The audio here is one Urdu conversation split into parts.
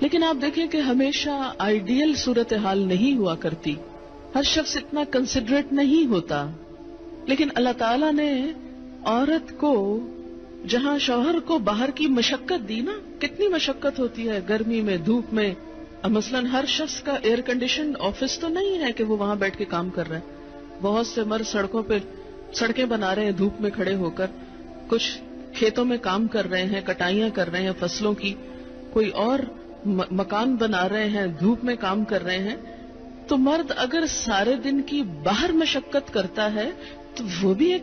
لیکن آپ دیکھیں کہ ہمیشہ آئیڈیل صورتحال نہیں ہوا کرتی، ہر شخص اتنا کنسیڈریٹ نہیں ہوتا. لیکن اللہ تعالیٰ نے عورت کو جہاں شوہر کو باہر کی مشقت دی نا، کتنی مشقت ہوتی ہے گرمی میں، دھوپ میں. مثلاً ہر شخص کا ایئر کنڈیشن آفس تو نہیں ہے کہ وہ وہاں بیٹھ کے کام کر رہے ہیں. بہت سے مرد سڑکوں پہ سڑکیں بنا رہے ہیں دھوپ میں کھڑے ہو کر، کچھ کھیتوں میں کام کر رہے ہیں، کٹائیاں کر رہے ہیں فصلوں کی، کوئی اور مکان بنا رہے ہیں، دھوپ میں کام کر رہے ہیں. تو مرد اگر سارے دن کی باہر مشقت کرتا ہے تو وہ بھی ایک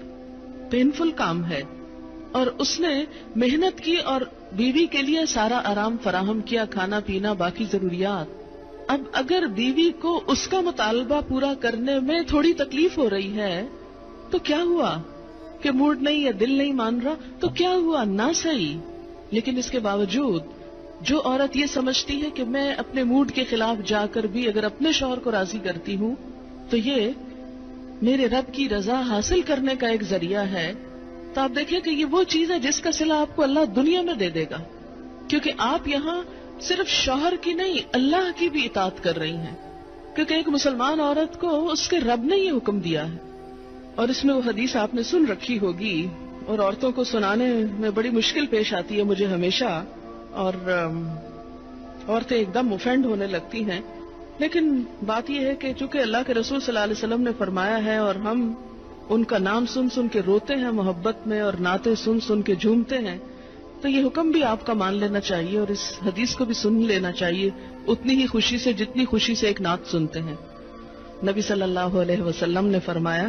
پینفل کام ہے، اور اس نے محنت کی اور بیوی کے لیے سارا آرام فراہم کیا، کھانا پینا باقی ضروریات. اب اگر بیوی کو اس کا مطالبہ پورا کرنے میں تھوڑی تکلیف ہو رہی ہے تو کیا ہوا کہ موڈ نہیں ہے، دل نہیں مان رہا تو کیا ہوا، نہ صحیح. لیکن اس کے باوجود جو عورت یہ سمجھتی ہے کہ میں اپنے موڈ کے خلاف جا کر بھی اگر اپنے شوہر کو راضی کرتی ہوں تو یہ میرے رب کی رضا حاصل کرنے کا ایک ذریعہ ہے، تو آپ دیکھیں کہ یہ وہ چیز ہے جس کا صلہ آپ کو اللہ دنیا میں دے دے گا، کیونکہ آپ یہاں صرف شوہر کی نہیں اللہ کی بھی اطاعت کر رہی ہیں. کیونکہ ایک مسلمان عورت کو اس کے رب نے یہ حکم دیا ہے. اور اس میں وہ حدیث آپ نے سن رکھی ہوگی اور عورتوں کو سنانے میں بڑی مشکل پیش آتی ہے مجھے ہمیشہ، اور عورتیں ایک دم اوفینڈ ہونے لگتی ہیں. لیکن بات یہ ہے کہ چونکہ اللہ کے رسول صلی اللہ علیہ وسلم نے فرمایا ہے اور ہم ان کا نام سن سن کے روتے ہیں محبت میں اور نعتیں سن سن کے جھومتے ہیں، تو یہ حکم بھی آپ کا مان لینا چاہیے اور اس حدیث کو بھی سن لینا چاہیے اتنی ہی خوشی سے جتنی خوشی سے ایک نعت سنتے ہیں. نبی صلی اللہ علیہ وسلم نے فرمایا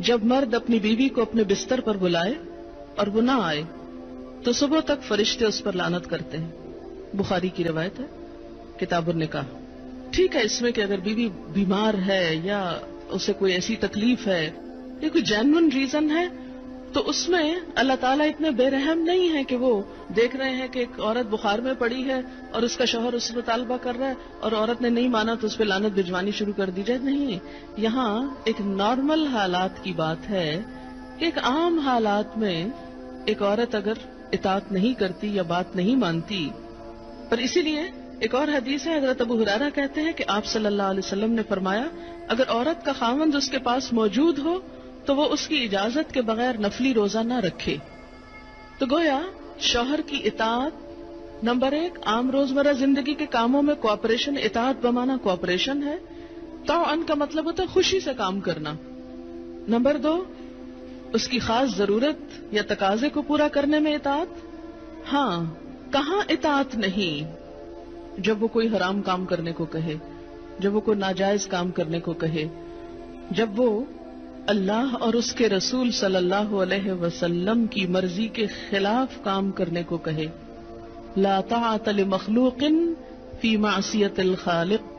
جب مرد اپنی بیوی کو اپنے بستر پر بلائے اور وہ نہ آئے تو صبح تک فرشتے اس پر لعنت کرتے ہیں. بخاری کی روایت ہے کتاب النکاح. ٹھیک ہے اس میں کہ اگر بیوی بیمار ہے یا اسے کوئی ایسی تکلیف ہے یا کوئی جینون ریزن ہے تو اس میں اللہ تعالیٰ اتنے بے رحم نہیں ہے کہ وہ دیکھ رہے ہیں کہ ایک عورت بخار میں پڑی ہے اور اس کا شوہر اس سے مطالبہ کر رہا ہے اور عورت نے نہیں مانا تو اس پہ لعنت بھجوانی شروع کر دی جائے. نہیں، یہاں ایک نارمل حالات کی بات ہے کہ ایک عام حالات میں ایک عورت اگر اطاعت نہیں کرتی یا بات نہیں مانتی. اور اسی لیے ایک اور حدیث ہے، حضرت ابو ہریرہ کہتے ہیں کہ آپ صلی اللہ علیہ وسلم نے فرمایا اگر عورت کا خاوند اس کے پاس موجود ہو تو وہ اس کی اجازت کے بغیر نفلی روزہ نہ رکھے. تو گویا شوہر کی اطاعت نمبر 1 عام روزمرہ زندگی کے کاموں میں کوآپریشن، اطاعت بمانا کوآپریشن ہے. طوعاً کا مطلب ہوتا ہے خوشی سے کام کرنا. نمبر 2 اس کی خاص ضرورت یا تقاضے کو پورا کرنے میں اطاعت. ہاں، کہاں اطاعت نہیں؟ جب وہ کوئی حرام کام کرنے کو کہے، جب وہ کوئی ناجائز کام کرنے کو کہے، جب وہ اللہ اور اس کے رسول صلی اللہ علیہ وسلم کی مرضی کے خلاف کام کرنے کو کہے. لا طاعت لمخلوق فی معصیت الخالق.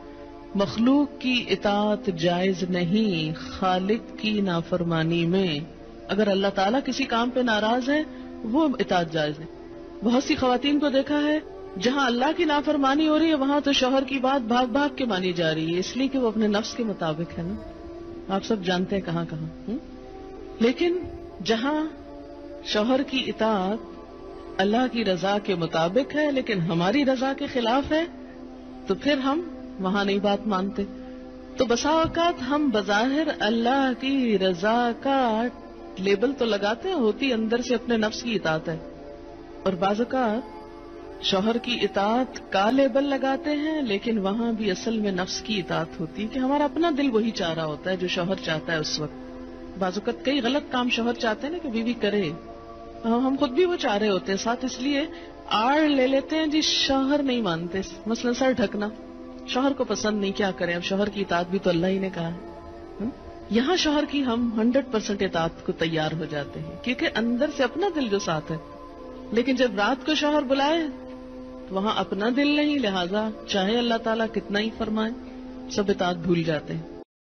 مخلوق کی اطاعت جائز نہیں خالق کی نافرمانی میں. اگر اللہ تعالیٰ کسی کام پہ ناراض ہے وہ اطاعت جائز ہے. بہت سی خواتین کو دیکھا ہے جہاں اللہ کی نافرمانی ہو رہی ہے وہاں تو شوہر کی بات بھاگ بھاگ کے مانی جا رہی ہے، اس لیے کہ وہ اپنے نفس کے مطابق ہے نا. آپ سب جانتے ہیں کہاں کہاں. لیکن جہاں شوہر کی اطاعت اللہ کی رضا کے مطابق ہے لیکن ہماری رضا کے خلاف ہے تو پھر ہم وہاں نہیں بات مانتے. تو بسا اوقات ہم بظاہر اللہ کی رضا کا لیبل تو لگاتے ہیں، ہوتی اندر سے اپنے نفس کی اطاعت ہے. اور بعض اوقات شوہر کی اطاعت کا لیبل لگاتے ہیں لیکن وہاں بھی اصل میں نفس کی اطاعت ہوتی ہے کہ ہمارا اپنا دل وہی چاہ رہا ہوتا ہے جو شوہر چاہتا ہے اس وقت. بعض اوقات کئی غلط کام شوہر چاہتے ہیں نا کہ بیوی کرے، ہم خود بھی وہ چاہ رہے ہوتے ہیں ساتھ، اس لیے آڑ لے لیتے ہیں جی شوہر نہیں مانتے. مثلا سر ڈھکنا شوہر کو پسند نہیں، کیا کریں، اب شوہر کی اطاعت بھی تو اللہ ہی نے کہا ہے. یہاں شوہر کی ہم 100% اطاعت کو تیار ہو جاتے ہیں کیونکہ اندر سے اپنا دل جو ساتھ ہے. لیکن جب رات کو شوہر بلائے تو وہاں اپنا دل نہیں، لہذا چاہے اللہ تعالیٰ کتنا ہی فرمائے سب اطاعت بھول جاتے ہیں.